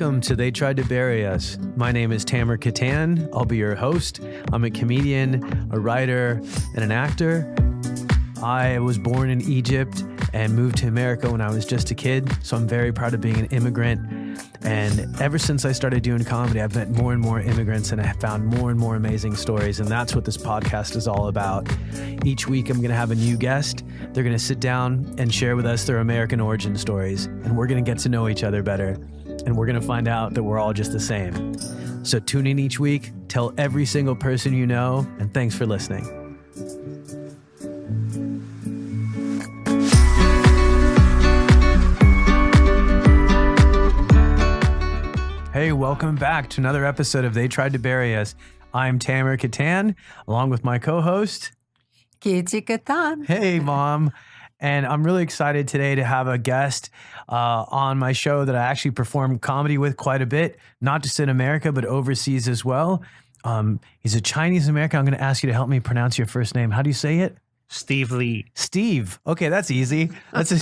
Welcome to They Tried to Bury Us. My name is Tamer, Kattan. I'll be your host. I'm a comedian, a writer, and an actor. I was born in Egypt and moved to America when I was just a kid, so I'm very proud of being an immigrant. And ever since I started doing comedy, I've met more and more immigrants, and I have found more and more amazing stories, and that's what this podcast is all about. Each week, I'm going to have a new guest. They're going to sit down and share with us their American origin stories, and we're going to get to know each other better, and we're going to find out that we're all just the same. So tune in each week, tell every single person you know, and thanks for listening. Hey, welcome back to another episode of They Tried to Bury Us. I'm Tamer, Kattan, along with my co-host, Kity, Kattan. Hey, Mom. And I'm really excited today to have a guest on my show that I actually perform comedy with quite a bit, not just in America, but overseas as well. He's a Chinese American. I'm going to ask you to help me pronounce your first name. How do you say it? Steve Lee. Steve. Okay, that's easy. That's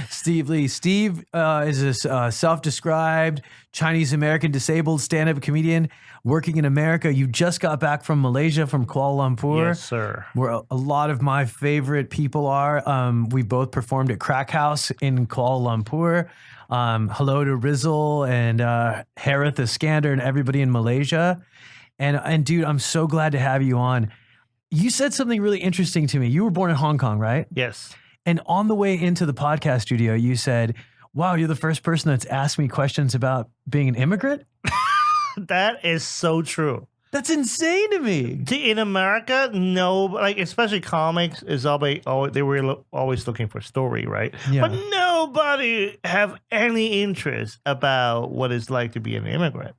Steve Lee. Steve is a self-described Chinese American disabled stand-up comedian working in America. You just got back from Malaysia, from Kuala Lumpur. Yes, sir. Where a lot of my favorite people are. We both performed at Crack House in Kuala Lumpur. Hello to Rizzle and Harith Iskander and everybody in Malaysia. And dude, I'm so glad to have you on. You said something really interesting to me. You were born in Hong Kong, right? Yes. And on the way into the podcast studio, you said, wow, you're the first person that's asked me questions about being an immigrant? That is so true. That's insane to me. In America, no, like especially comics is always they were always looking for story, right? Yeah. But nobody have any interest about what it's like to be an immigrant.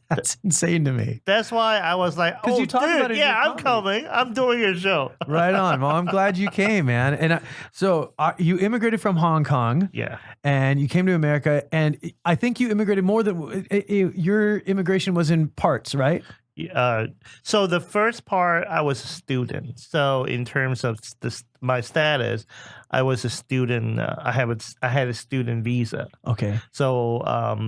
That's insane to me. That's why I was like, oh, you talk dude, about it in yeah, your I'm coming. I'm doing your show. Right on. Well, I'm glad you came, man. And so you immigrated from Hong Kong. Yeah. And you came to America. And I think you immigrated more than your immigration was in parts, right? So the first part, I was a student. So in terms of my status, I was a student. I had a student visa. Okay. So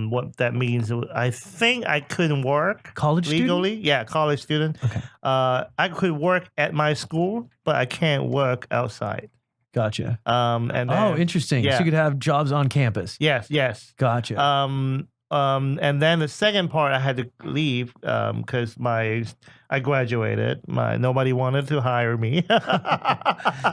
what that means, I think I couldn't work College legally. student? Yeah, college student. Okay. I could work at my school, but I can't work outside. Gotcha. And then, interesting. yeah. So you could have jobs on campus. Yes. Gotcha. And then the second part, I had to leave because I graduated. Nobody wanted to hire me.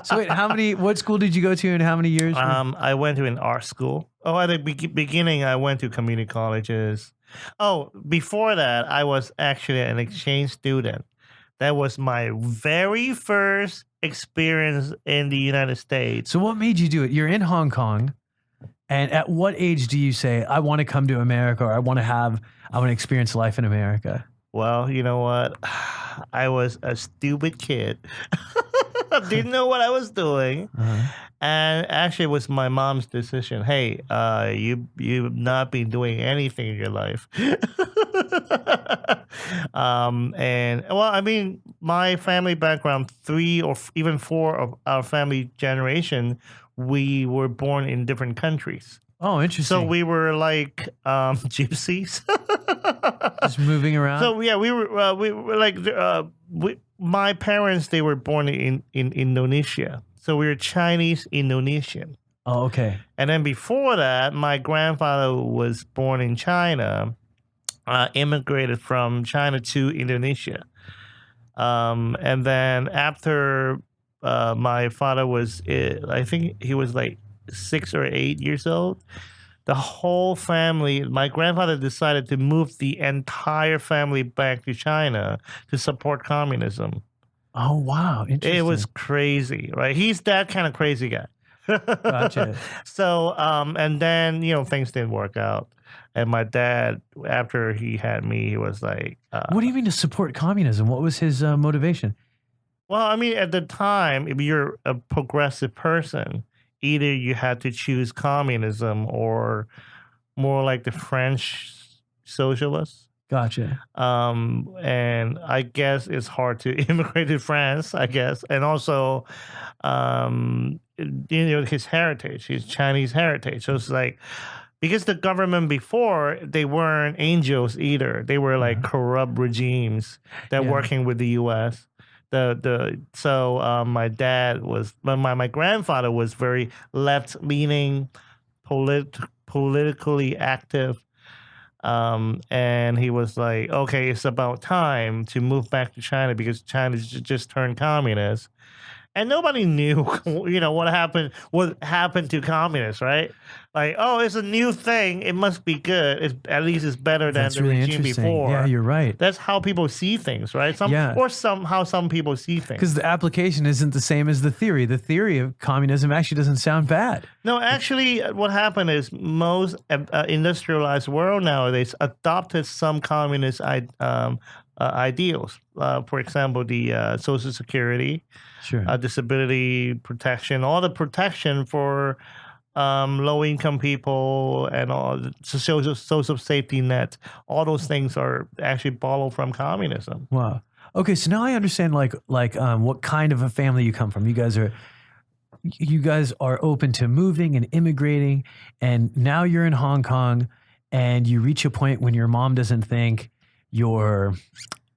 So wait, what school did you go to and how many years? I went to an art school. Oh, at the beginning, I went to community colleges. Oh, before that, I was actually an exchange student. That was my very first experience in the United States. So what made you do it? You're in Hong Kong. And at what age do you say, I want to come to America, or I want to experience life in America? Well, you know what? I was a stupid kid. Didn't know what I was doing. Uh-huh. And actually, it was my mom's decision. Hey, you've not been doing anything in your life. And well, I mean, my family background, 3 or even 4 of our family generation, we were born in different countries. Oh, interesting. So we were like gypsies. Just moving around. So yeah, we were like my parents. They were born in Indonesia, so we were Chinese Indonesian. Oh, okay. And then before that, my grandfather was born in China, immigrated from China to Indonesia, and then after my father was, I think he was like 6 or 8 years old. The whole family, my grandfather decided to move the entire family back to China to support communism. Oh, wow. Interesting. It was crazy, right? He's that kind of crazy guy. Gotcha. So, and then, things didn't work out. And my dad, after he had me, he was like... what do you mean to support communism? What was his motivation? Well, I mean, at the time, if you're a progressive person, either you had to choose communism or more like the French socialists. Gotcha. And I guess it's hard to immigrate to France, I guess. And also, his heritage, his Chinese heritage. So it's like, because the government before, they weren't angels either. They were like corrupt regimes that working with the U.S. My dad was, my grandfather was very left leaning, politically active. And he was like, okay, it's about time to move back to China because China's just turned communist. And nobody knew, what happened to communists, right? Like, oh, it's a new thing. It must be good. At least it's better than the really regime before. Yeah, you're right. That's how people see things, right? Somehow some people see things. Because the application isn't the same as the theory. The theory of communism actually doesn't sound bad. No, actually, what happened is most industrialized world nowadays adopted some communist ideals. For example, the Social Security, disability protection, all the protection for low-income people and all the social safety net. All those things are actually borrowed from communism. Wow. Okay, so now I understand what kind of a family you come from. You guys are open to moving and immigrating, and now you're in Hong Kong, and you reach a point when your mom doesn't think you're,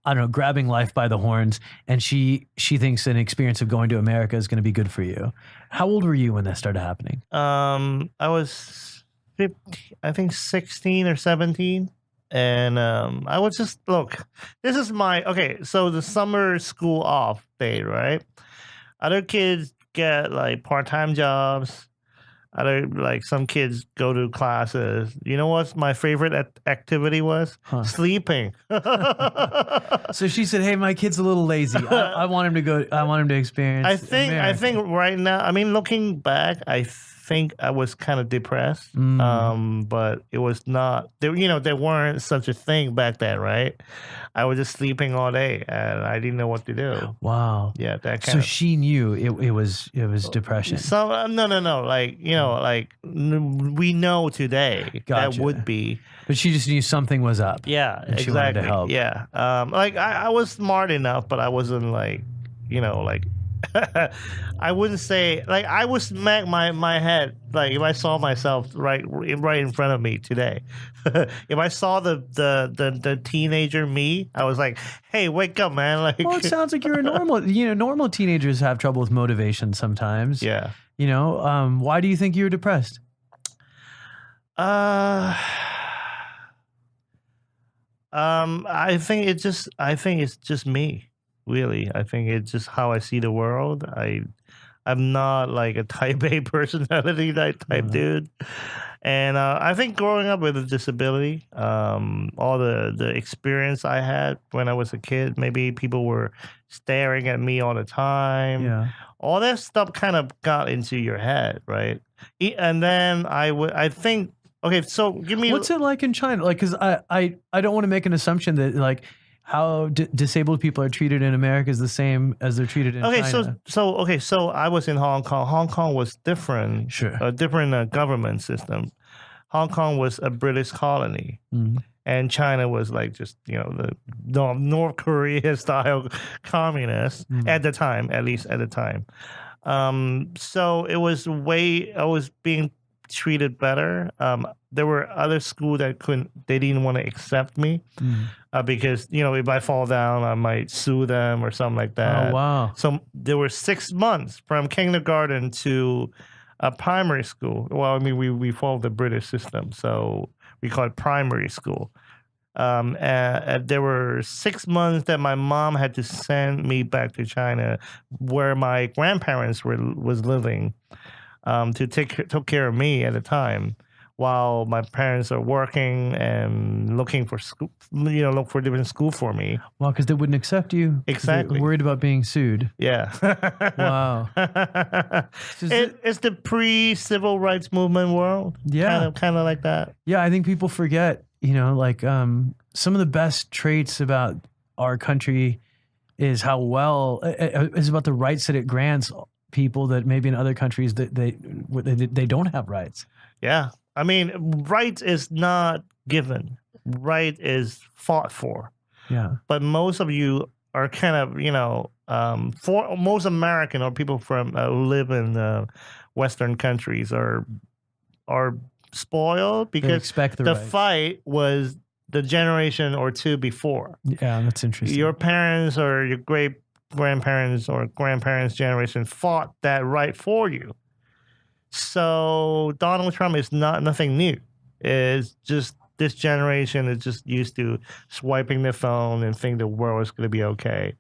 I don't know, grabbing life by the horns, and she thinks an experience of going to America is going to be good for you. How old were you when that started happening? I was 15, I think 16 or 17. And I was just, look, this is so the summer school off day, right? Other kids get like part-time jobs. Some kids go to classes. You know what my favorite activity was? Sleeping. So she said, "Hey, my kid's a little lazy. I want him to go. I want him to experience." I think right now, I mean, looking back, I think I was kind of depressed. But it was not. There weren't such a thing back then, right? I was just sleeping all day, and I didn't know what to do. Wow. Yeah, that kind so of. she knew it was depression. So no. We know today that would be. But she just knew something was up. Yeah, and exactly. She wanted to help. Yeah. I was smart enough, but I wasn't I wouldn't say I would smack my head if I saw myself right in front of me today. If I saw the teenager me, I was like, "Hey, wake up, man!" Well, it sounds like you're a normal. Normal teenagers have trouble with motivation sometimes. Yeah. Why do you think you were depressed? I think it's just me. Really, I think it's just how I see the world. I'm not like a type A personality type dude, and I think growing up with a disability, all the experience I had when I was a kid, maybe people were staring at me all the time. Yeah, all that stuff kind of got into your head, right? And then I think. Okay, so give me. What's it like in China? Because I don't want to make an assumption that how disabled people are treated in America is the same as they're treated in China. So I was in Hong Kong. Hong Kong was different. Sure. A different government system. Hong Kong was a British colony, and China was just the North Korea style communist at the time, at least at the time. So it was I was being treated better. There were other schools that they didn't want to accept me because if I fall down, I might sue them or something like that. Oh wow! So there were 6 months from kindergarten to primary school. Well, I mean we followed the British system, so we call it primary school. There were 6 months that my mom had to send me back to China, where my grandparents was living. To took care of me at the time, while my parents are working and looking for school, look for different school for me. Well, because they wouldn't accept you. Exactly. Worried about being sued. Yeah. Wow. It's the pre-civil rights movement world. Yeah. Kind of like that. Yeah, I think people forget. Some of the best traits about our country is how well is about the rights that it grants people that maybe in other countries that they don't have rights. Yeah. I mean, rights is not given. Right is fought for. Yeah. But most of you are kind of, for most American or people from live in Western countries are spoiled They because expect the the right. fight was the generation or two before. Yeah, that's interesting. Your parents or your great grandparents or grandparents' generation fought that right for you. So Donald Trump is nothing new. It's just this generation is just used to swiping their phone and think the world is going to be okay.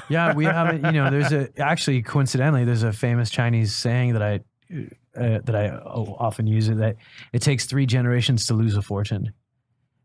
Yeah, we haven't. Actually, coincidentally, there's a famous Chinese saying that I often use that it takes 3 generations to lose a fortune.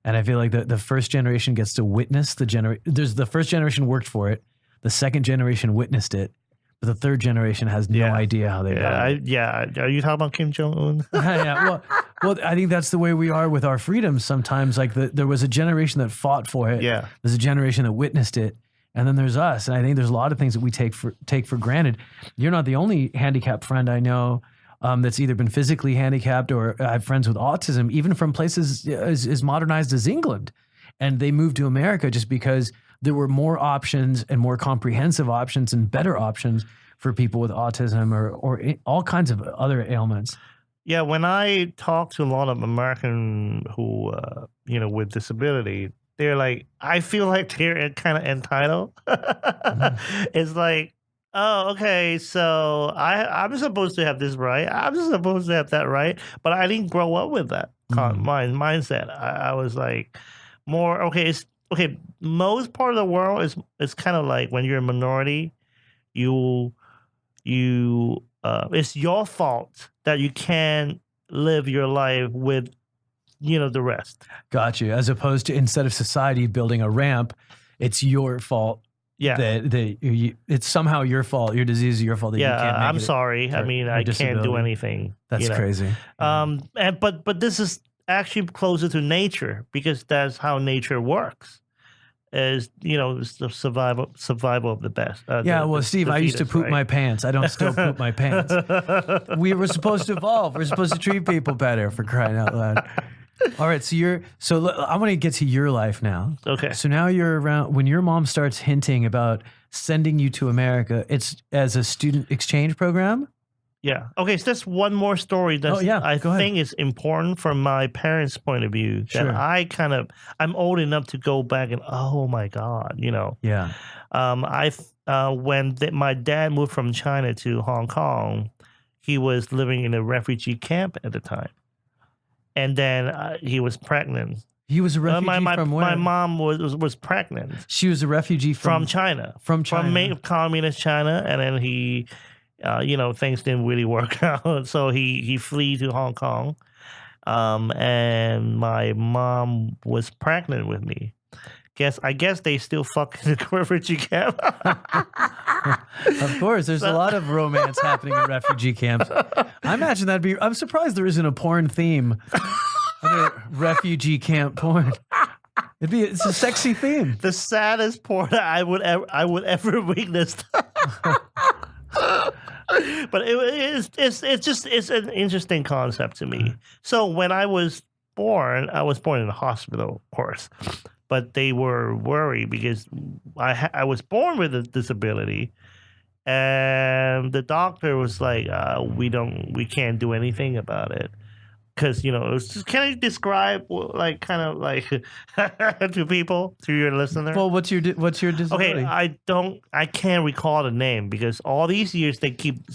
And I feel like the first generation gets to witness the first generation worked for it, the second generation witnessed it, but the third generation has no idea how they got it. Are you talking about Kim Jong-un? Yeah. Well, I think that's the way we are with our freedoms sometimes. Like there was a generation that fought for it. Yeah. There's a generation that witnessed it. And then there's us. And I think there's a lot of things that we take for granted. You're not the only handicapped friend I know that's either been physically handicapped or I have friends with autism, even from places as modernized as England. And they moved to America just because there were more options and more comprehensive options and better options for people with autism or all kinds of other ailments. Yeah, when I talk to a lot of Americans who, with disability, they're like, I feel like they're kind of entitled. It's like, oh, okay, so I'm supposed to have this right. I'm supposed to have that right. But I didn't grow up with that mindset. I was like, more, okay, most part of the world is kind of like when you're a minority, it's your fault that you can't live your life with the rest. Got you. As opposed to instead of society building a ramp, it's your fault. Yeah. It's somehow your fault. Your disease is your fault. That you can't make I'm sorry. I mean, I can't do anything. That's crazy. But this is actually closer to nature because that's how nature works. Is it's the survival of the best. Steve, I used to poop my pants. I don't still poop my pants. We were supposed to evolve. We're supposed to treat people better, for crying out loud. All right, so I want to get to your life now. Okay. So now you're around when your mom starts hinting about sending you to America. It's as a student exchange program. Yeah. Okay. So that's one more story that I think is important from my parents' point of view. Sure. That I'm old enough to go back and oh my God, Yeah. When my dad moved from China to Hong Kong, he was living in a refugee camp at the time, and then he was pregnant. He was a refugee from where? My mom was pregnant. She was a refugee from China. From China. From communist China, and then he. Things didn't really work out, so he flee to Hong Kong, and my mom was pregnant with me. I guess they still fuck in the refugee camp. Of course, there's a lot of romance happening in refugee camps. I imagine I'm surprised there isn't a porn theme under refugee camp porn. It's a sexy theme. The saddest porn I would ever witness. But it's an interesting concept to me. So when I was born in a hospital, of course, but they were worried because I was born with a disability, and the doctor was like, we can't do anything about it. Because can I describe to people, to your listener? Well, what's your disability? Okay, I can't recall the name because all these years they keep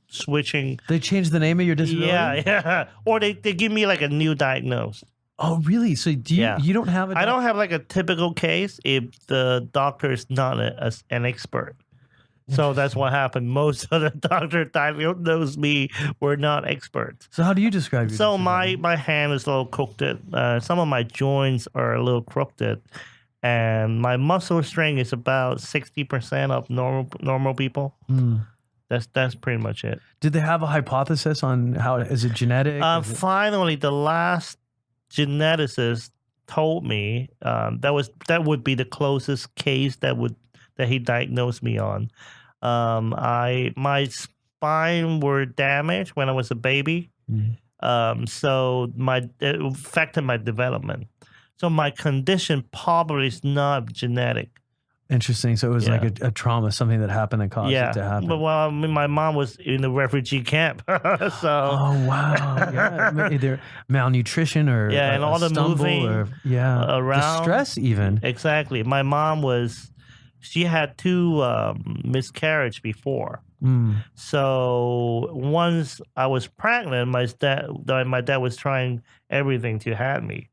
switching. They changed the name of your disability. Yeah, or they give me like a new diagnosis. Oh, really? So you don't have I don't have like a typical case if the doctor is not an expert. So that's what happened. Most of the doctors diagnosed me were not experts. So how do you describe your disability? my hand is a little crooked. Some of my joints are a little crooked, and my muscle strength is about 60% of normal people. That's pretty much it. Did they have a hypothesis on how is it genetic? Finally, the last geneticist told me that would be the closest case that he diagnosed me on. My spine were damaged when I was a baby. So it affected my development. So my condition probably is not genetic. Interesting. So it was Yeah. like a trauma, something that happened that caused it to happen. But well, I mean, my mom was in the refugee camp, so Oh wow! Yeah, either malnutrition or and all the stumble moving or the around. stress even. Exactly. My mom she had 2 miscarriage before. So once I was pregnant, my dad was trying everything to have me,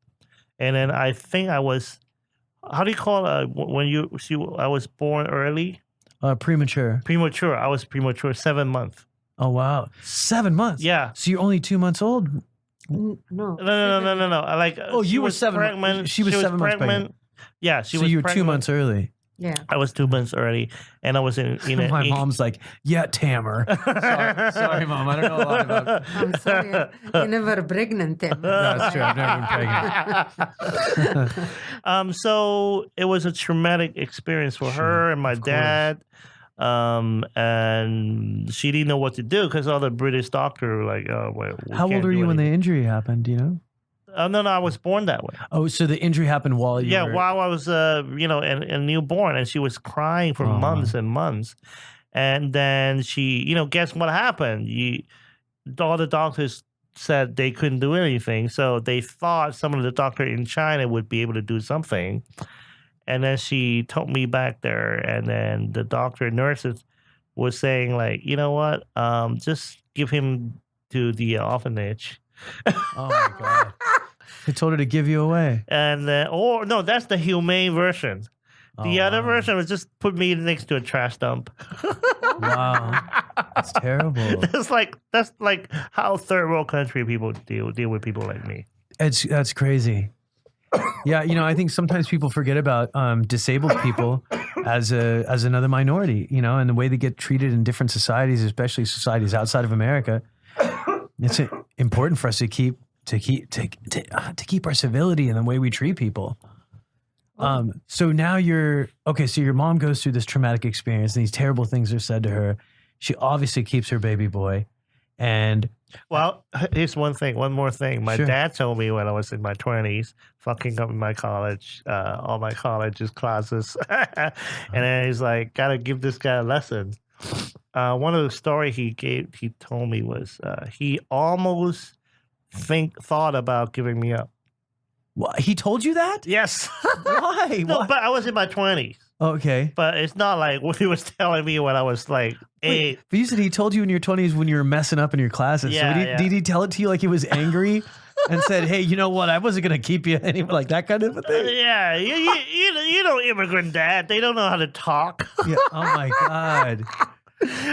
and then I think I was. How do you call it when I was born early? Premature. Premature. I was premature 7 months. Oh wow, 7 months. Yeah. So you're only 2 months old. No. No. Like you were 7 pregnant. months. She was 7 months pregnant. Yeah, So you were 2 months early. Yeah. I was 2 months early, and I was in My mom's like, yeah, Tamer. sorry, Mom. I don't know a lot about. I'm sorry. You never pregnant him. That's true. I've never been pregnant. So it was a traumatic experience for her and my dad. And she didn't know what to do because all the British doctor were like, oh, well, How old were you when the injury happened? Do you know? No, I was born that way. Oh, so the injury happened while you were... while I was, a newborn, and she was crying for months and months. And then she, guess what happened? All the doctors said they couldn't do anything, so they thought some of the doctor in China would be able to do something. And then she took me back there, and then the nurses was saying, like, you know what, just give him to the orphanage. Oh my God. They told her to give you away. And no, that's the humane version. The other version was just put me next to a trash dump. Wow, that's terrible. That's like how third world country people deal with people like me. That's crazy. Yeah, I think sometimes people forget about disabled people as another minority, and the way they get treated in different societies, especially societies outside of America. It's important for us to keep our civility in the way we treat people. So now so your mom goes through this traumatic experience and these terrible things are said to her. She obviously keeps her baby boy. And well, here's one more thing. My Sure. dad told me when I was in my 20s, fucking up in my college, all my college's classes. And then he's like, gotta give this guy a lesson. One of the stories he told me was he almost thought about giving me up. what, he told you that? Yes. Why? No, Why? but I was in my 20s. Okay. But it's not like what he was telling me when I was like 8. But you said he told you in your 20s when you were messing up in your classes. Yeah, so yeah. did he tell it to you like he was angry and said, hey, you know what? I wasn't going to keep you anymore, like that kind of a thing? Yeah, you know, immigrant dad. They don't know how to talk. Yeah. Oh my God.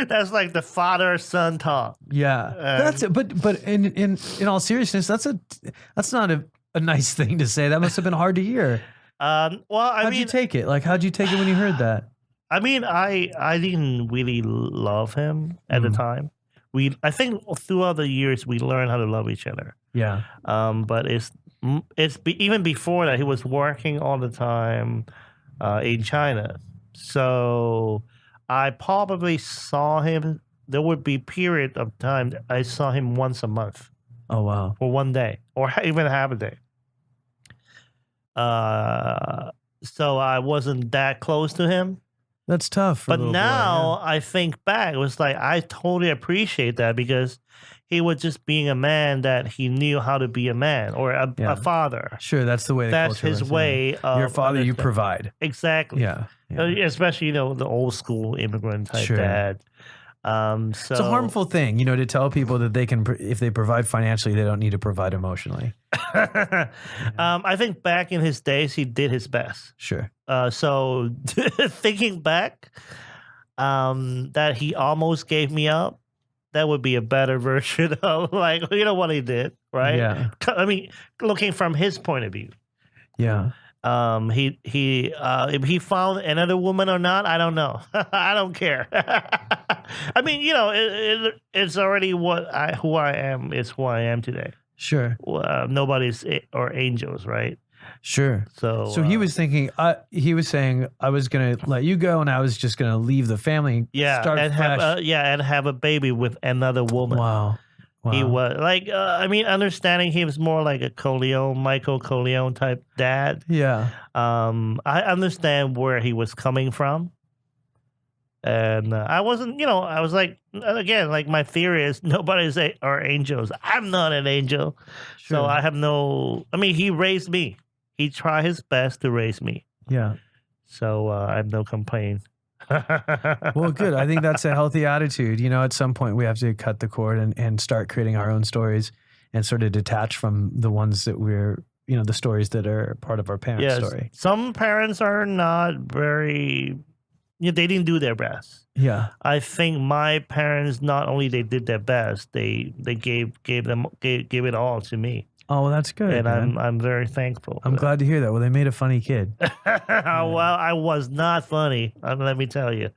That's like the father-son talk. Yeah. That's it. But in all seriousness, that's not a nice thing to say. That must have been hard to hear. Well, How'd you take it? Like, how'd you take it when you heard that? I mean, I didn't really love him at the time. I think throughout the years we learned how to love each other. Yeah. But even before that, he was working all the time in China. So I probably saw him. There would be period of time I saw him once a month. Oh, wow. For one day or even half a day. So I wasn't that close to him. That's tough. For a But little now boy, I think back, it was like I totally appreciate that because he was just being a man that he knew how to be a man or a father. yeah. Sure, that's the way. That's the culture his was, way yeah. of Your father, you understanding. provide. Exactly. Yeah. Especially, the old school immigrant type Sure. dad. So It's a harmful thing, to tell people that they can, if they provide financially, they don't need to provide emotionally. I think back in his days, he did his best. Sure. So thinking back, that he almost gave me up, that would be a better version of like, what he did, right? Yeah. I mean, looking from his point of view. Yeah. If he found another woman or not, I don't know. I don't care. I mean, it's already who I am is who I am today. Sure. Nobody's or angels, right? Sure. So he was thinking, he was saying, I was going to let you go and I was just going to leave the family. Yeah, start and fresh. have a baby with another woman. Wow. He Wow. was like, understanding he was more like a Michael Corleone type dad. Yeah. I understand where he was coming from. And I wasn't, I was like, again, like my theory is nobody's are angels. I'm not an angel. So Sure. I have he raised me. He tried his best to raise me. Yeah. So I have no complaint. Well, good. I think that's a healthy attitude. At some point we have to cut the cord and start creating our own stories and sort of detach from the ones that we're, the stories that are part of our parents' story. Some parents are not very, they didn't do their best. Yeah. I think my parents, not only they did their best, they gave it all to me. Oh, well, that's good. And man. I'm very thankful. I'm glad to hear that. Well, they made a funny kid. Well, I was not funny. Let me tell you,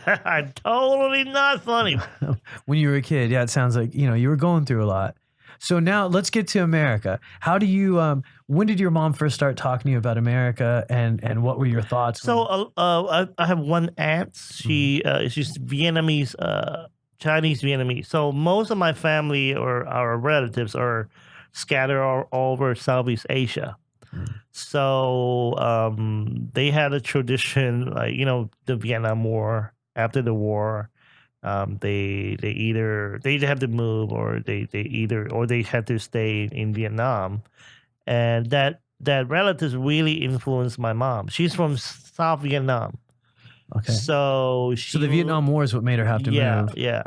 I'm totally not funny. When you were a kid, yeah, it sounds like you were going through a lot. So now let's get to America. How do you? When did your mom first start talking to you about America, and what were your thoughts? So I have one aunt. She's Vietnamese, Chinese Vietnamese. So most of my family or our relatives are scattered all over Southeast Asia. So they had a tradition, like the Vietnam War. After the war, they either had to move or they had to stay in Vietnam, and that relatives really influenced my mom. She's from South Vietnam. Okay. So the Vietnam War is what made her have to move. Yeah.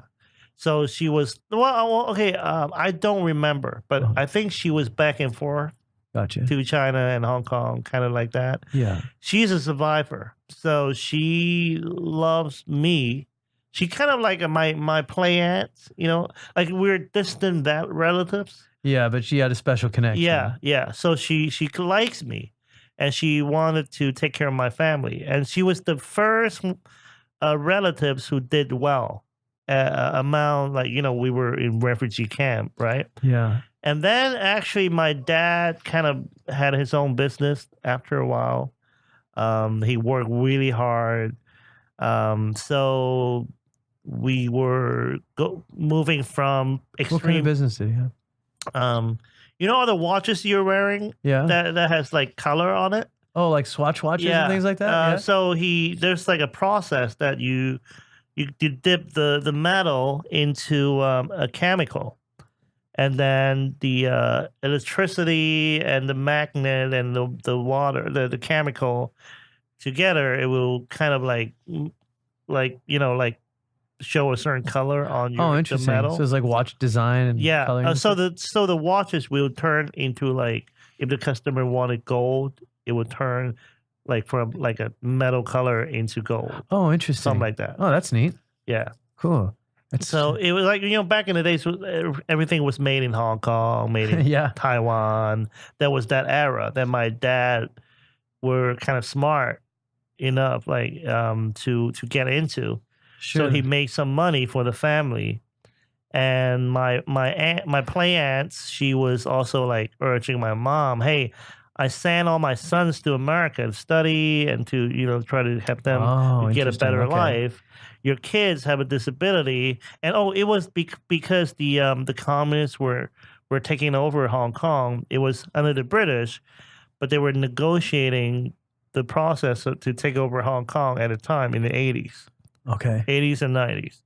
So she was okay. I don't remember, but I think she was back and forth. Gotcha. To China and Hong Kong, kind of like that. Yeah. She's a survivor, so she loves me. She kind of like my play aunt, like we're distant relatives. Yeah, but she had a special connection. Yeah. So she likes me, and she wanted to take care of my family, and she was the first relatives who did well. Amount like we were in refugee camp, right? Yeah. And then actually my dad kind of had his own business after a while. He worked really hard. So we were moving from extreme. What kind of business did he have? All the watches you're wearing? Yeah. That has like color on it? Oh, like Swatch watches and things like that? Yeah. So there's like a process that you dip the metal into a chemical. And then the electricity and the magnet and the water, the chemical together, it will kind of like show a certain color on your interesting. the metal. So it's like watch design and coloring. So the watches will turn into like, if the customer wanted gold, it would turn like from like a metal color into gold. Oh, interesting. Something like that. Oh, that's neat. Yeah. Cool. So it was like, back in the days, everything was made in Hong Kong, made in Taiwan. There was that era that my dad were kind of smart enough, like, to get into. Sure. So he made some money for the family. And my aunt, my play aunt, she was also like urging my mom, hey, I sent all my sons to America to study and to, try to help them get a better life. Your kids have a disability. And it was because the communists were taking over Hong Kong. It was under the British, but they were negotiating the process to take over Hong Kong at a time in the 80s. Okay. 80s and 90s.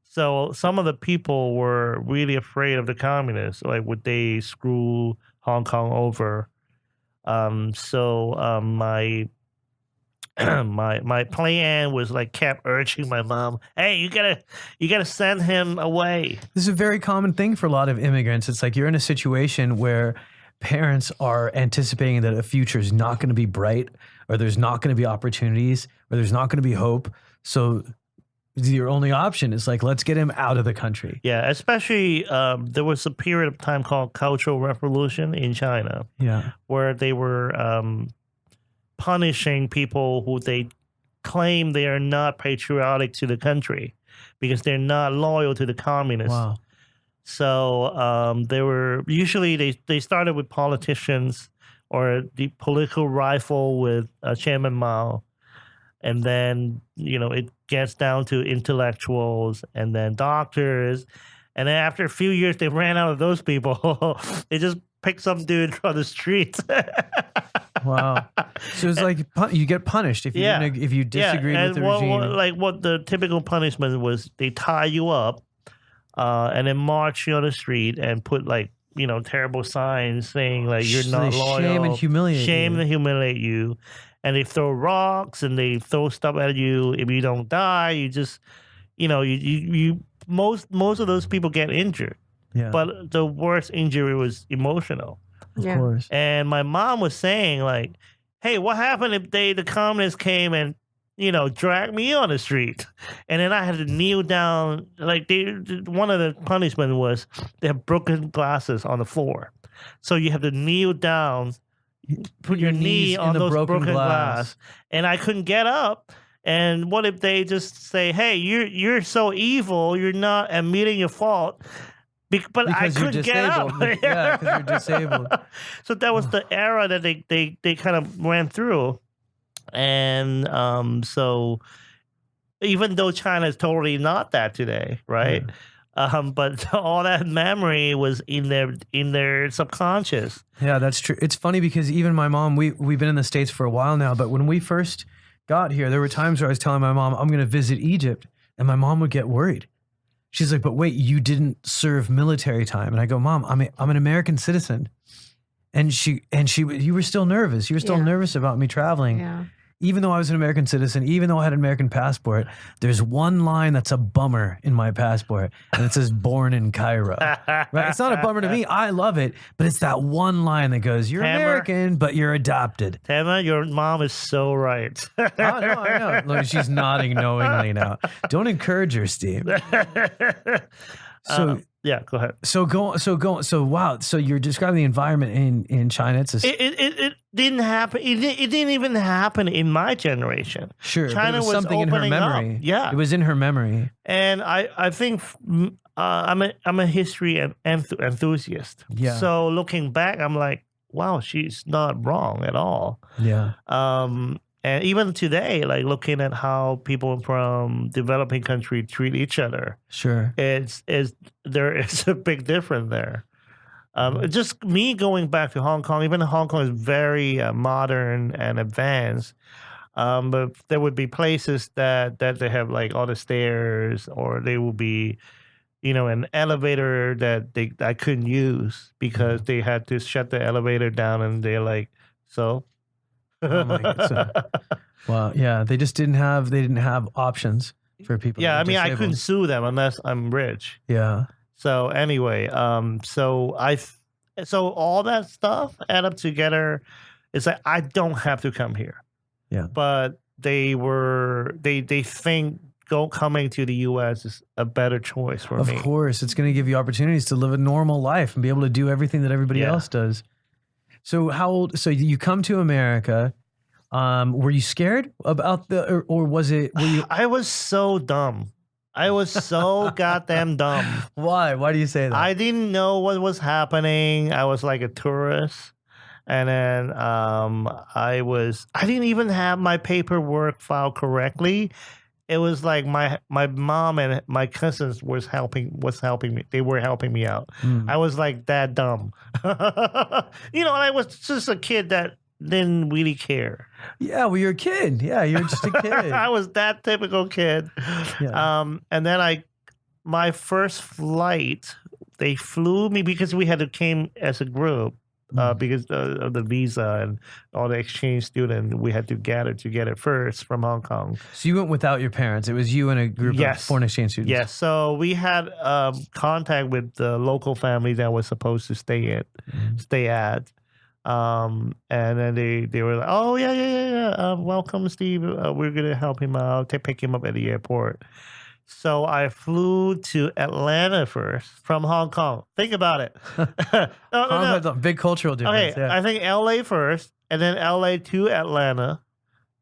So some of the people were really afraid of the communists. Like, would they screw Hong Kong over? So my my plan was like kept urging my mom, hey, you gotta send him away. This is a very common thing for a lot of immigrants. It's like you're in a situation where parents are anticipating that a future is not going to be bright, or there's not going to be opportunities, or there's not going to be hope. So your only option is like, let's get him out of the country. Yeah, especially there was a period of time called Cultural Revolution in China. Yeah, where they were punishing people who they claim they are not patriotic to the country because they're not loyal to the communists. Wow. So they were usually they started with politicians or the political rival with Chairman Mao, and then it gets down to intellectuals and then doctors, And then after a few years, they ran out of those people. They just picked some dude from the streets. Wow. So it's like you get punished if you if you disagree with the regime. What the typical punishment was, they tie you up and then march you on the street and put terrible signs saying you're not loyal. Shame and humiliate you. And they throw rocks and they throw stuff at you. If you don't die, you just, most of those people get injured. Yeah. But the worst injury was emotional. Of course. And my mom was saying hey, what happened if the communists came and, dragged me on the street? And then I had to kneel down. One of the punishment was they have broken glasses on the floor. So you have to kneel down, put your knee on those broken glass. And I couldn't get up. And what if they just say, hey, you're so evil, you're not admitting your fault. But I couldn't get up. Yeah, because you're disabled. So that was the era that they kind of ran through. And so even though China is totally not that today, right? Yeah. But all that memory was in their subconscious. Yeah, that's true. It's funny because even my mom, we've been in the States for a while now, but when we first got here, there were times where I was telling my mom, I'm going to visit Egypt, and my mom would get worried. She's like, but wait, you didn't serve military time. And I go, Mom, I'm an American citizen. And you were still nervous. You were still nervous about me traveling. Yeah. Even though I was an American citizen, even though I had an American passport, there's one line that's a bummer in my passport, and it says born in Cairo. Right? It's not a bummer to me. I love it, but it's that one line that goes, you're Tamer, American, but you're adopted. Tamer, your mom is so right. I know. Look, she's nodding knowingly now. Don't encourage her, Steve. So yeah, go ahead. So wow. So you're describing the environment in China. It didn't happen. It didn't even happen in my generation. Sure, China was something in her memory. Up. Yeah, it was in her memory. And I think I'm a history enthusiast. Yeah. So looking back, I'm like, wow, she's not wrong at all. Yeah. And even today, looking at how people from developing countries treat each other, sure, there is a big difference there. Just me going back to Hong Kong, even Hong Kong is very modern and advanced. But there would be places that they have all the stairs, or they will be, an elevator that I couldn't use because they had to shut the elevator down, and they're like, so. Oh my God. Wow. Yeah. They didn't have options for people. Yeah. I mean, I couldn't sue them unless I'm rich. Yeah. So anyway, so all that stuff add up together. It's like, I don't have to come here. Yeah. But they think coming to the U.S. is a better choice for me. Of course. It's going to give you opportunities to live a normal life and be able to do everything that everybody else does. So how old? So you come to America. Were you scared about or was it? Were you? I was so dumb. I was so goddamn dumb. Why? Why do you say that? I didn't know what was happening. I was like a tourist, and then I didn't even have my paperwork filed correctly. It was like my mom and my cousins was helping me. They were helping me out. I was like that dumb. I was just a kid that didn't really care. Yeah, well, you're a kid. Yeah, you're just a kid. I was that typical kid. Yeah. And then my first flight, they flew me because we came as a group. Because of the visa and all the exchange students, we had to gather together first from Hong Kong. So you went without your parents. It was you and a group of foreign exchange students. Yes. So we had contact with the local family that was supposed to stay at. And then they were like, oh, yeah. Welcome, Steve. We're going to help him out, pick him up at the airport. So I flew to Atlanta first from Hong Kong. Think about it. No. Big cultural difference. Okay, yeah. I think LA first, and then LA to Atlanta,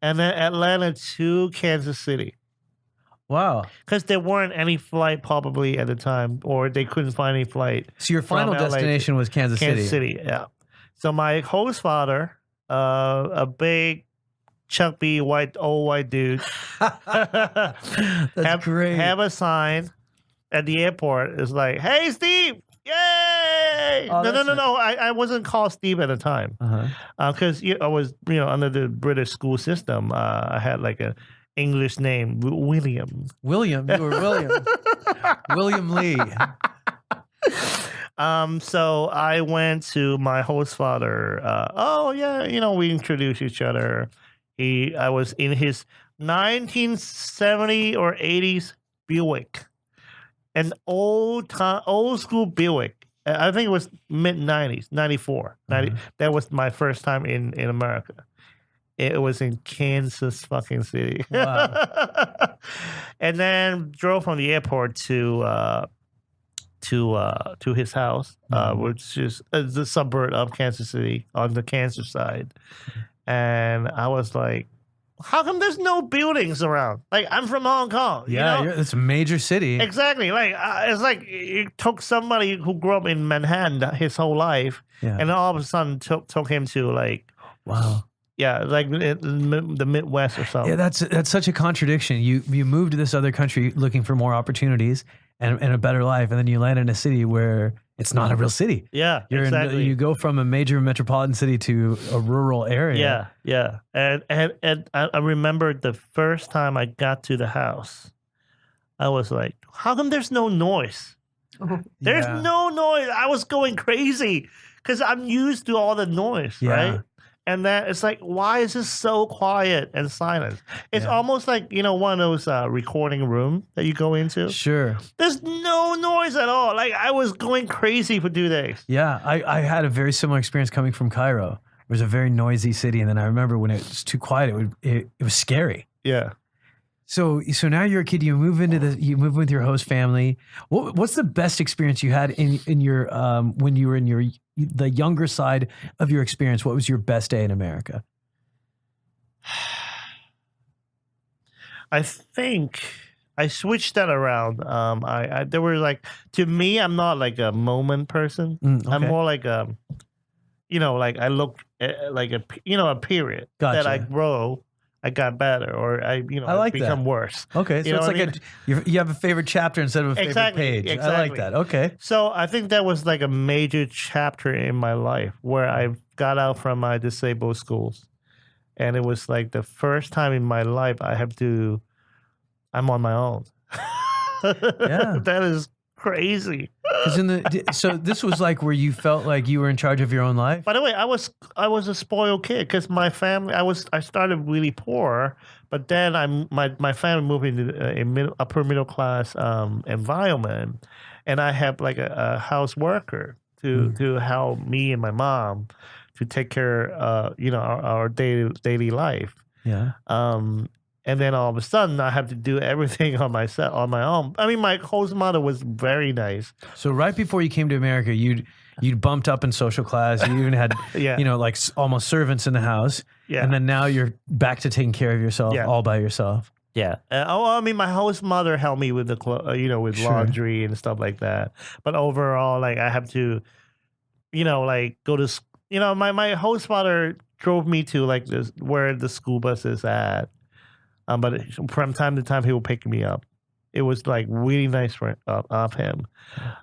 and then Atlanta to Kansas City. Wow. Because there weren't any flight probably at the time, or they couldn't find any flight. So your final destination was Kansas City. Kansas City, yeah. So my host father, a big, chubby, old white dude. That's great. Have a sign at the airport is like, "Hey, Steve! Yay!" Oh, that's No. I wasn't called Steve at the time because I was under the British school system. I had like a English name, William. William, you were William. William Lee. So I went to my host father. We introduced each other. I was in his 1970 or 80s Buick, an old school Buick. I think it was mid 90s, 94. 90, that was my first time in America. It was in Kansas fucking City. Wow. And then drove from the airport to his house, which is the suburb of Kansas City on the Kansas side. And I was like, how come there's no buildings around? Like, I'm from Hong Kong. Yeah, it's a major city. Exactly. Like, it's like it took somebody who grew up in Manhattan his whole life, and all of a sudden took him to like, wow. Yeah, like the Midwest or something. Yeah, that's such a contradiction. You moved to this other country looking for more opportunities and a better life, and then you land in a city where it's not a real city. Yeah, exactly. You go from a major metropolitan city to a rural area. Yeah. And I remember the first time I got to the house, I was like, how come there's no noise? There's no noise. I was going crazy because I'm used to all the noise, right? And then it's like, why is this so quiet and silent? It's almost like, one of those recording rooms that you go into. Sure. There's no noise at all. Like, I was going crazy for 2 days. Yeah, I had a very similar experience coming from Cairo. It was a very noisy city. And then I remember when it was too quiet, it was scary. Yeah. So now you're a kid. You move with your host family. What's the best experience you had in your when you were in the younger side of your experience? What was your best day in America? I think I switched that around. There were like, to me, I'm not like a moment person. Okay. I'm more like like I look at like a period that I grow. I got better, or I like become worse. Okay, so it's like you have a favorite chapter instead of a favorite page. Exactly. I like that. Okay. So I think that was like a major chapter in my life where I got out from my disabled schools, and it was like the first time in my life I'm on my own. Yeah, that is crazy. So this was like where you felt like you were in charge of your own life. By the way, I was a spoiled kid because my family. I started really poor, but then my family moved into a upper middle class environment, and I have like a house worker to help me and my mom to take care our daily life. Yeah. And then all of a sudden, I have to do everything on my own. I mean, my host mother was very nice. So right before you came to America, you'd bumped up in social class. You even had, like almost servants in the house. Yeah. And then now you're back to taking care of yourself all by yourself. Yeah. I mean, my host mother helped me with the with laundry and stuff like that. But overall, like I have to, like go to, my host father drove me to like where the school bus is at. But from time to time, he will pick me up. It was like really nice of him.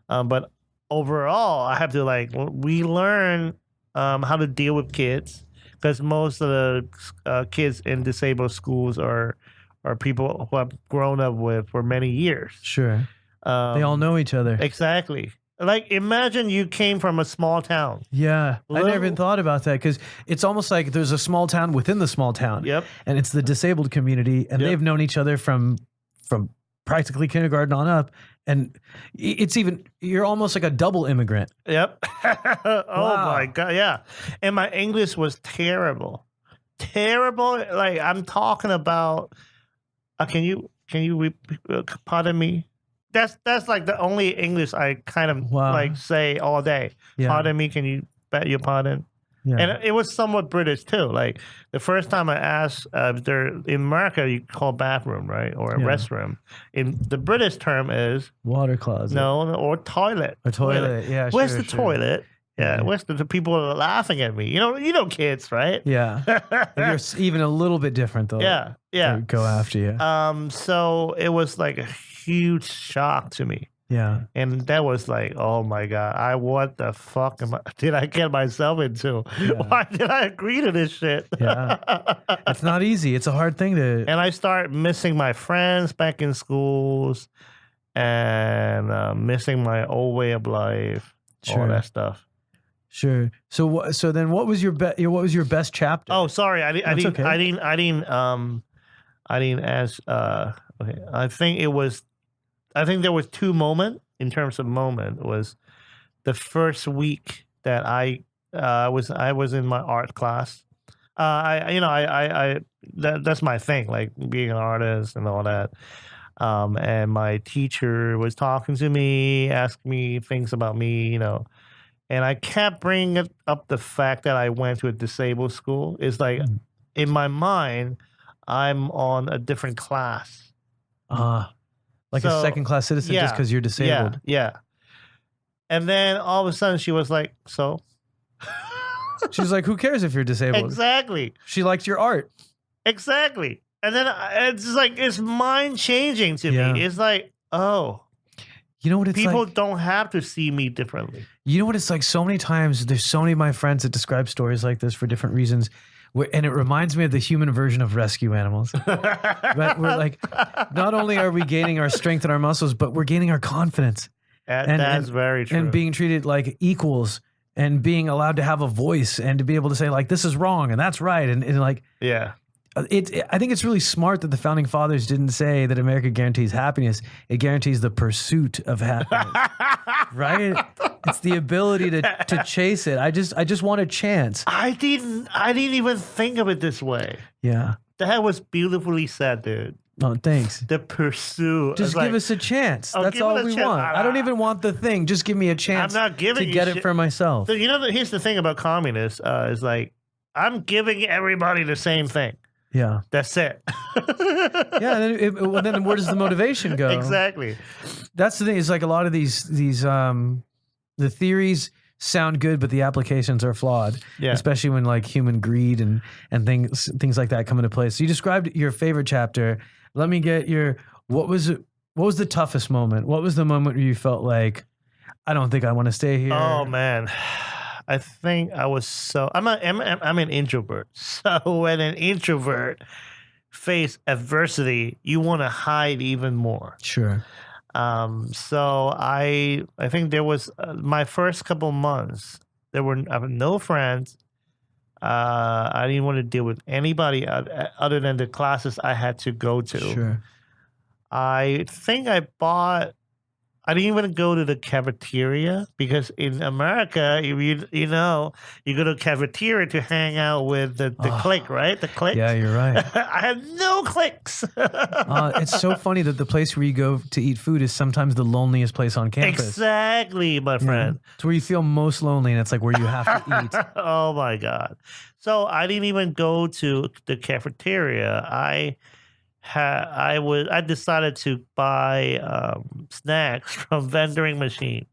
But overall, I have to we learn how to deal with kids because most of the kids in disabled schools are people who have grown up with for many years. Sure. They all know each other. Exactly. Like, imagine you came from a small town. Yeah. I never even thought about that because it's almost like there's a small town within the small town. Yep. And it's the disabled community, and they've known each other from practically kindergarten on up. And you're almost like a double immigrant. Yep. Oh, my God. Yeah. And my English was terrible. Terrible. Like, I'm talking about, can you pardon me? That's like the only English I kind of like say all day. Yeah. Pardon me, can you bet your pardon? Yeah. And it was somewhat British too. Like the first time I asked, in America you call bathroom, right? Or a restroom. In the British term is water closet. No, or toilet. A toilet, yeah. Where's the toilet? Yeah, where's the people are laughing at me? You know kids, right? Yeah. You're even a little bit different though. Yeah. They go after you. So it was like a huge shock to me. Yeah. And that was like, oh my God, what the fuck did I get myself into? Yeah. Why did I agree to this shit? Yeah. It's not easy. It's a hard thing to. And I start missing my friends back in schools and missing my old way of life, all Sure. that stuff. Sure. So then what was your best chapter? Oh, sorry. I That's okay. didn't ask. Okay. I think there was two moments in terms of moment. It was the first week that I was in my art class. That's my thing, like being an artist and all that. And my teacher was talking to me, asking me things about me, and I kept bringing up the fact that I went to a disabled school. It's like in my mind, I'm on a different class. Like a second-class citizen just because you're disabled. Yeah. And then all of a sudden she was like, so? She's like, who cares if you're disabled? Exactly. She liked your art. Exactly. And then it's like, it's mind-changing to me. It's like, oh. You know what it's people like? don't have to see me differently. You know what it's like? So many times, there's so many of my friends that describe stories like this for different reasons. And it reminds me of the human version of rescue animals. Right? We're like, not only are we gaining our strength and our muscles, but we're gaining our confidence. That's very true. And being treated like equals and being allowed to have a voice and to be able to say like, this is wrong and that's right. And like, yeah. I think it's really smart that the founding fathers didn't say that America guarantees happiness. It guarantees the pursuit of happiness, right? It's the ability to chase it. I just want a chance. I didn't even think of it this way. Yeah. That was beautifully said, dude. Oh, thanks. The pursuit. Just give us a chance. That's all we want. I don't even want the thing. Just give me a chance. I'm not giving to get it for myself. So, here's the thing about communists is like, I'm giving everybody the same thing. Yeah. That's it. Yeah. Then where does the motivation go? Exactly. That's the thing. It's like a lot of these the theories sound good, but the applications are flawed. Yeah. Especially when like human greed and things like that come into play. So you described your favorite chapter. Let me get what was the toughest moment? What was the moment where you felt like, I don't think I want to stay here? Oh man. I think I was I'm an introvert. So when an introvert face adversity, you want to hide even more. Sure. So I think there was my first couple months, I have no friends. I didn't want to deal with anybody other than the classes I had to go to. Sure. I think I didn't even go to the cafeteria because in America, you go to cafeteria to hang out with the clique, right? The clique. Yeah, you're right. I had no cliques. It's so funny that the place where you go to eat food is sometimes the loneliest place on campus. Exactly, my friend. It's where you feel most lonely, and it's like where you have to eat. Oh my God. So I didn't even go to the cafeteria. I decided to buy snacks from vending machine.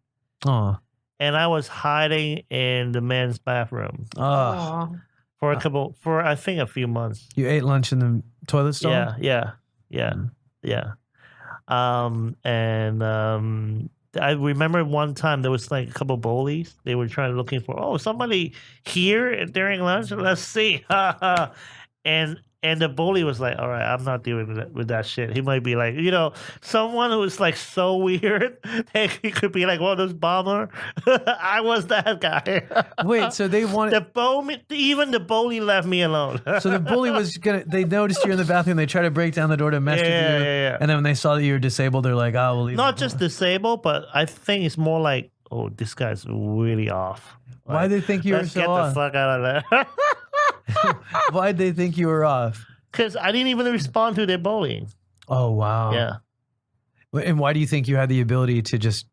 Oh. And I was hiding in the men's bathroom for I think a few months. You ate lunch in the toilet stall? Yeah. I remember one time there was like a couple bullies. They were looking for somebody here during lunch. Let's see. And the bully was like, all right, I'm not dealing with that shit. He might be like, someone who's like so weird. He could be like one of those bomber. I was that guy. Wait, so they wanted... Even the bully left me alone. So the bully was they noticed you in the bathroom. They tried to break down the door to mess with you. Yeah. And then when they saw that you were disabled, they're like, we'll leave. Not just disabled, but I think it's more like, this guy's really off. Why do they think you were so off? Let's get the fuck out of there. Why'd they think you were off? Because I didn't even respond to their bullying. Oh, wow. Yeah. And why do you think you had the ability to just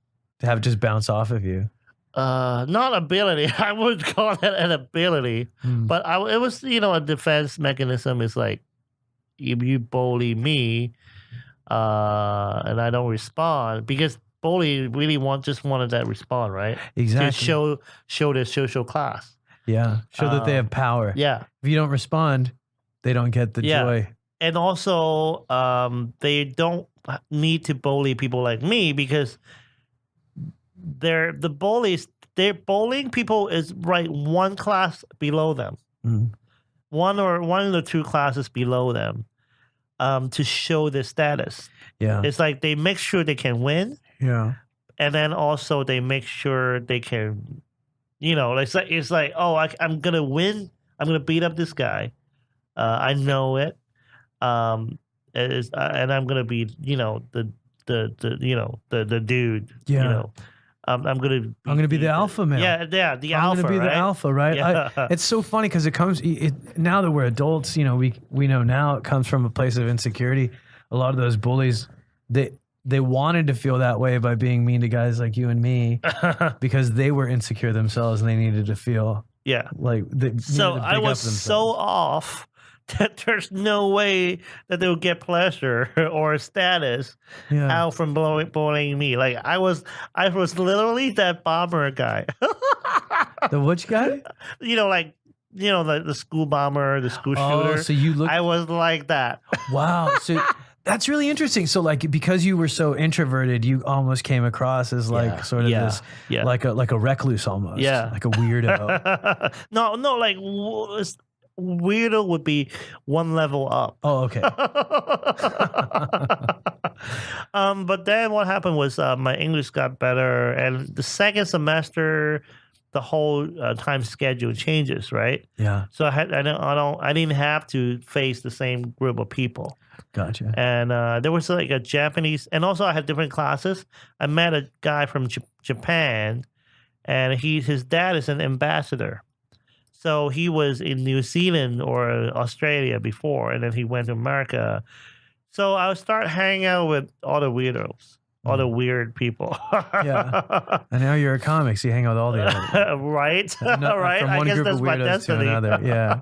bounce off of you? Not ability. I would call it an ability. But it was, a defense mechanism. It's like, if you bully me and I don't respond, because bully really just wanted that respond, right? Exactly. To show their social class. Yeah, show that they have power. Yeah. If you don't respond, they don't get the joy. And also, they don't need to bully people like me because the bullies. They're bullying people is right one class below them, one or two classes below them, to show their status. Yeah. It's like they make sure they can win. Yeah. And then also they make sure they can, it's like I'm gonna win. I'm gonna beat up this guy. I know it. And I'm gonna be, the dude. Yeah. I'm gonna be the alpha male. Yeah, the I'm alpha. gonna be right? the alpha, right? Yeah. It's so funny because now that we're adults, we know now it comes from a place of insecurity. A lot of those bullies, they wanted to feel that way by being mean to guys like you and me because they were insecure themselves and they needed to feel like so I was so off that there's no way that they would get pleasure or status out from bullying me. Like I was literally that bomber guy. The which guy? The school bomber, the school shooter. So you look. I was like that. Wow. So that's really interesting. So like because you were so introverted, you almost came across as like sort of this like a recluse almost. Yeah. Like a weirdo. No, like weirdo would be one level up. Oh, okay. But then what happened was my English got better, and the second semester, the whole time schedule changes, right? Yeah. So I didn't have to face the same group of people. Gotcha. And there was like a Japanese, and also I had different classes. I met a guy from Japan, and his dad is an ambassador. So he was in New Zealand or Australia before, and then he went to America. So I would start hanging out with all the weirdos, all the weird people. Yeah. And now you're a comic, so you hang out with all the other. Right? No, right? From I one guess group that's of my weirdos to destiny. another. Yeah.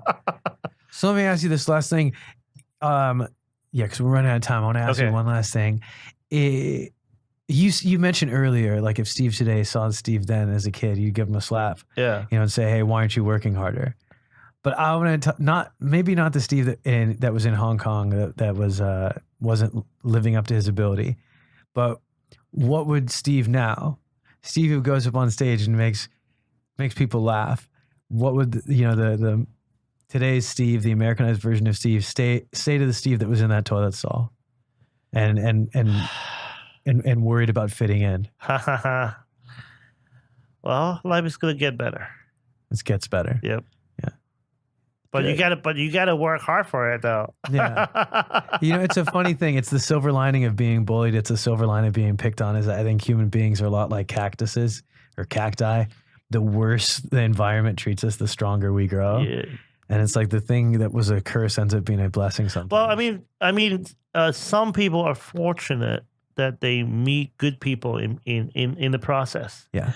So let me ask you this last thing. Because we're running out of time. I want to ask you one last thing. You mentioned earlier, like if Steve today saw Steve then as a kid, you'd give him a slap. Yeah. And say, hey, why aren't you working harder? But I want to maybe not the Steve that was in Hong Kong that wasn't living up to his ability, but what would Steve now? Steve who goes up on stage and makes people laugh. What would the today's Steve, the Americanized version of Steve, say to the Steve that was in that toilet stall, and worried about fitting in? Well, life is gonna get better. It gets better. Yep. Yeah. But you gotta work hard for it, though. Yeah. It's a funny thing. It's the silver lining of being bullied. It's a silver lining of being picked on. Is I think human beings are a lot like cactuses or cacti. The worse the environment treats us, the stronger we grow. Yeah. And it's like the thing that was a curse ends up being a blessing sometimes. Well, I mean, some people are fortunate that they meet good people in the process. Yeah.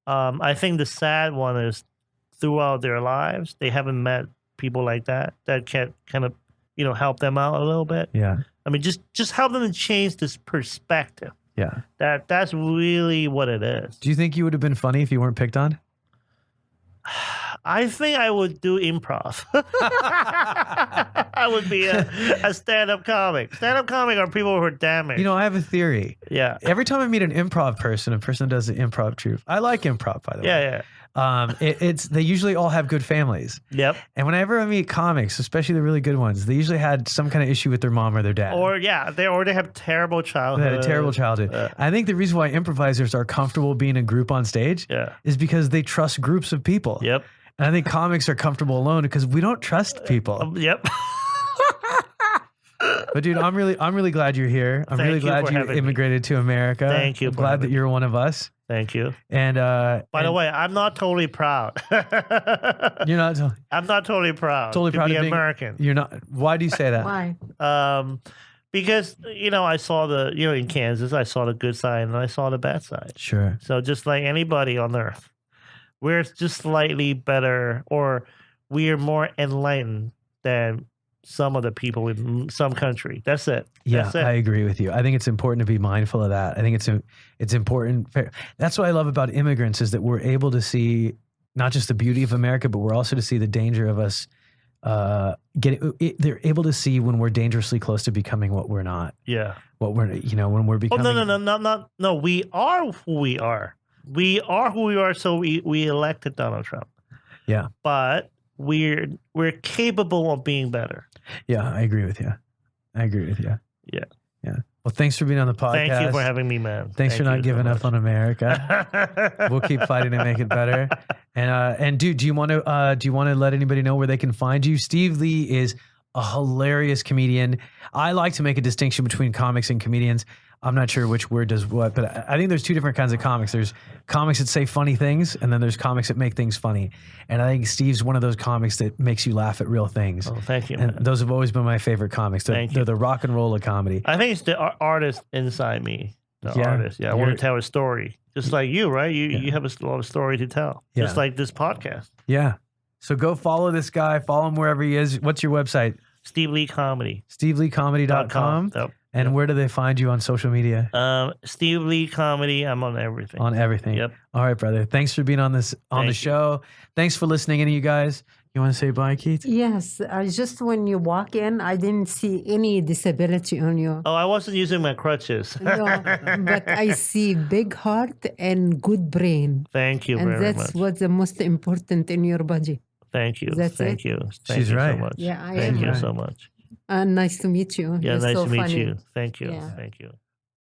I think the sad one is throughout their lives, they haven't met people like that can kind of, help them out a little bit. Yeah. I mean, just help them to change this perspective. Yeah. That's really what it is. Do you think you would have been funny if you weren't picked on? I think I would do improv. I would be a stand-up comic. Stand-up comic are people who are damaged. I have a theory. Yeah. Every time I meet an improv person, a person that does the improv troupe. I like improv, by the way. Yeah. They usually all have good families. Yep. And whenever I meet comics, especially the really good ones, they usually had some kind of issue with their mom or their dad. Or they have terrible childhood. They had a terrible childhood. I think the reason why improvisers are comfortable being a group on stage is because they trust groups of people. Yep. And I think comics are comfortable alone because we don't trust people. Yep. But dude, I'm really glad you're here. I'm really glad you immigrated to America. Thank you. I'm glad that you're one of us. Thank you. And by the way, I'm not totally proud. You're not. I'm not totally proud. Totally proud to be of being American. You're not. Why do you say that? Why? Because I saw in Kansas, I saw the good side and I saw the bad side. Sure. So just like anybody on Earth, we're just slightly better, or we're more enlightened than some of the people in some country. That's it. Yeah, I agree with you. I think it's important to be mindful of that. I think it's important. That's what I love about immigrants is that we're able to see not just the beauty of America, but we're also to see the danger of us they're able to see when we're dangerously close to becoming what we're not. Yeah. What we're, when we're becoming. Oh, no. We are who we are. We are who we are, so we elected Donald Trump. Yeah. But we're capable of being better. Yeah, I agree with you. Yeah. Yeah. Well, thanks for being on the podcast. Thank you for having me, man. Thanks for not giving up on America. We'll keep fighting to make it better. And dude, do you want to let anybody know where they can find you? Steve Lee is a hilarious comedian. I like to make a distinction between comics and comedians. I'm not sure which word does what, but I think there's two different kinds of comics. There's comics that say funny things, and then there's comics that make things funny. And I think Steve's one of those comics that makes you laugh at real things. Oh, thank you, And man. those have always been my favorite comics. They're the rock and roll of comedy. I think it's the artist inside me. The artist. Yeah, I want to tell a story. Just like you, right? You have a lot of story to tell. Yeah. Just like this podcast. Yeah. So go follow this guy. Follow him wherever he is. What's your website? Steve Lee Comedy. SteveLeeComedy.com. Yep. And where do they find you on social media? Steve Lee Comedy. I'm on everything. On everything. Yep. All right, brother. Thanks for being on the show. Thanks for listening in, you guys. You want to say bye, Keith? Yes, just when you walk in, I didn't see any disability on you. Oh, I wasn't using my crutches. No, but I see big heart and good brain. Thank you And very much. that's what's the most important in your body. Thank you. That's Thank it. you. Thank She's you right. so much. Yeah, I Thank am you right. so much. Nice to meet you. Yeah, You're nice so to meet funny. you. Thank you. Yeah. Thank you.